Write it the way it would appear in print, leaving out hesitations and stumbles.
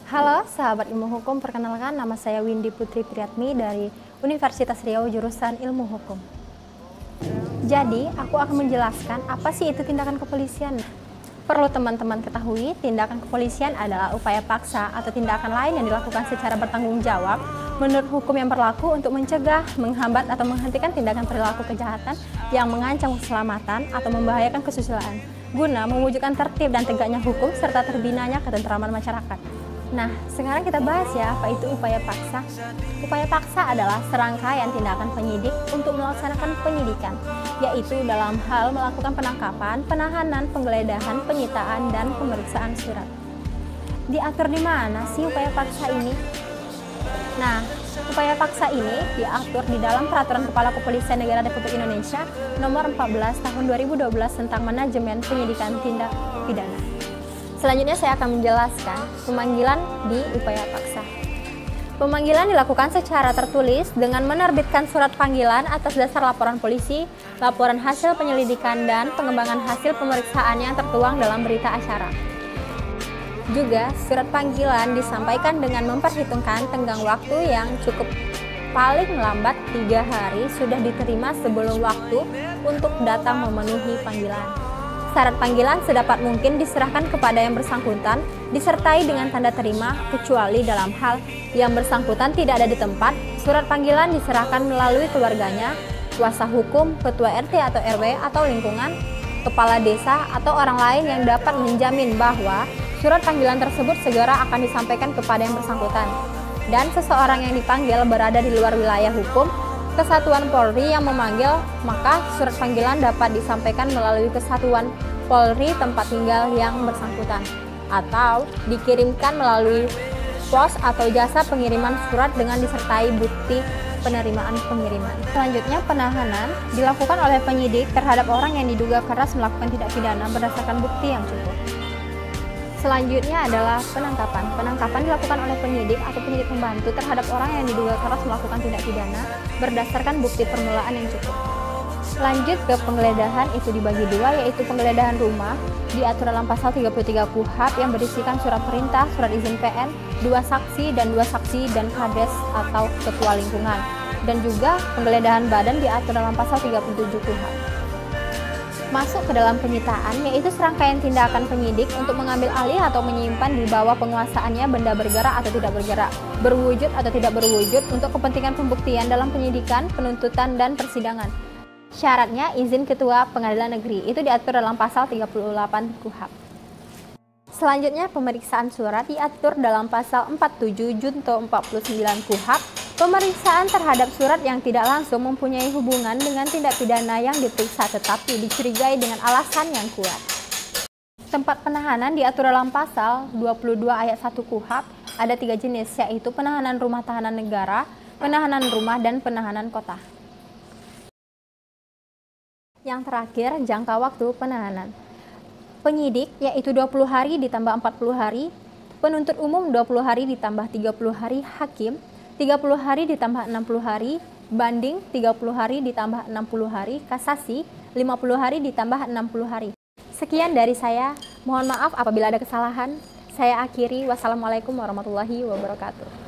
Halo sahabat ilmu hukum, perkenalkan nama saya Windy Putri Priyatmi dari Universitas Riau jurusan Ilmu Hukum. Jadi, aku akan menjelaskan apa sih itu tindakan kepolisian. Perlu teman-teman ketahui, tindakan kepolisian adalah upaya paksa atau tindakan lain yang dilakukan secara bertanggung jawab menurut hukum yang berlaku untuk mencegah, menghambat, atau menghentikan tindakan perilaku kejahatan yang mengancam keselamatan atau membahayakan kesusilaan, guna mewujudkan tertib dan tegaknya hukum serta terbinanya ketentraman masyarakat. Nah, sekarang kita bahas ya, apa itu upaya paksa. Upaya paksa adalah serangkaian tindakan penyidik untuk melaksanakan penyidikan, yaitu dalam hal melakukan penangkapan, penahanan, penggeledahan, penyitaan, dan pemeriksaan surat. Diatur di mana sih upaya paksa ini? Nah, upaya paksa ini diatur di dalam Peraturan Kepala Kepolisian Negara Republik Indonesia Nomor 14 Tahun 2012 tentang Manajemen Penyidikan Tindak Pidana. Selanjutnya saya akan menjelaskan pemanggilan di upaya paksa. Pemanggilan dilakukan secara tertulis dengan menerbitkan surat panggilan atas dasar laporan polisi, laporan hasil penyelidikan, dan pengembangan hasil pemeriksaan yang tertuang dalam berita acara. Juga, surat panggilan disampaikan dengan memperhitungkan tenggang waktu yang cukup, paling lambat 3 hari sudah diterima sebelum waktu untuk datang memenuhi panggilan. Syarat panggilan sedapat mungkin diserahkan kepada yang bersangkutan disertai dengan tanda terima, kecuali dalam hal yang bersangkutan tidak ada di tempat, surat panggilan diserahkan melalui keluarganya, kuasa hukum, ketua RT atau RW atau lingkungan, kepala desa atau orang lain yang dapat menjamin bahwa surat panggilan tersebut segera akan disampaikan kepada yang bersangkutan. Dan seseorang yang dipanggil berada di luar wilayah hukum Kesatuan Polri yang memanggil, maka surat panggilan dapat disampaikan melalui Kesatuan Polri tempat tinggal yang bersangkutan, atau dikirimkan melalui pos atau jasa pengiriman surat dengan disertai bukti penerimaan pengiriman. Selanjutnya, penahanan dilakukan oleh penyidik terhadap orang yang diduga keras melakukan tindak pidana berdasarkan bukti yang cukup. Selanjutnya adalah penangkapan. Penangkapan dilakukan oleh penyidik atau penyidik pembantu terhadap orang yang diduga keras melakukan tindak pidana berdasarkan bukti permulaan yang cukup. Lanjut ke penggeledahan, itu dibagi dua, yaitu penggeledahan rumah diatur dalam pasal 33 KUHP yang berisikan surat perintah, surat izin PN, 2 saksi dan kades atau ketua lingkungan. Dan juga penggeledahan badan diatur dalam pasal 37 KUHP. Masuk ke dalam penyitaan, yaitu serangkaian tindakan penyidik untuk mengambil alih atau menyimpan di bawah penguasaannya benda bergerak atau tidak bergerak, berwujud atau tidak berwujud untuk kepentingan pembuktian dalam penyidikan, penuntutan, dan persidangan. Syaratnya izin Ketua Pengadilan Negeri, itu diatur dalam pasal 38 KUHP. Selanjutnya, pemeriksaan surat diatur dalam pasal 47 junto 49 KUHP. Pemeriksaan terhadap surat yang tidak langsung mempunyai hubungan dengan tindak pidana yang diperiksa tetapi dicurigai dengan alasan yang kuat. Tempat penahanan diatur dalam pasal 22 ayat 1 KUHP. Ada 3 jenis, yaitu penahanan rumah tahanan negara, penahanan rumah, dan penahanan kota. Yang terakhir, jangka waktu penahanan. Penyidik yaitu 20 hari ditambah 40 hari, penuntut umum 20 hari ditambah 30 hari, hakim 30 hari ditambah 60 hari, banding 30 hari ditambah 60 hari, kasasi 50 hari ditambah 60 hari. Sekian dari saya, mohon maaf apabila ada kesalahan. Saya akhiri, wassalamualaikum warahmatullahi wabarakatuh.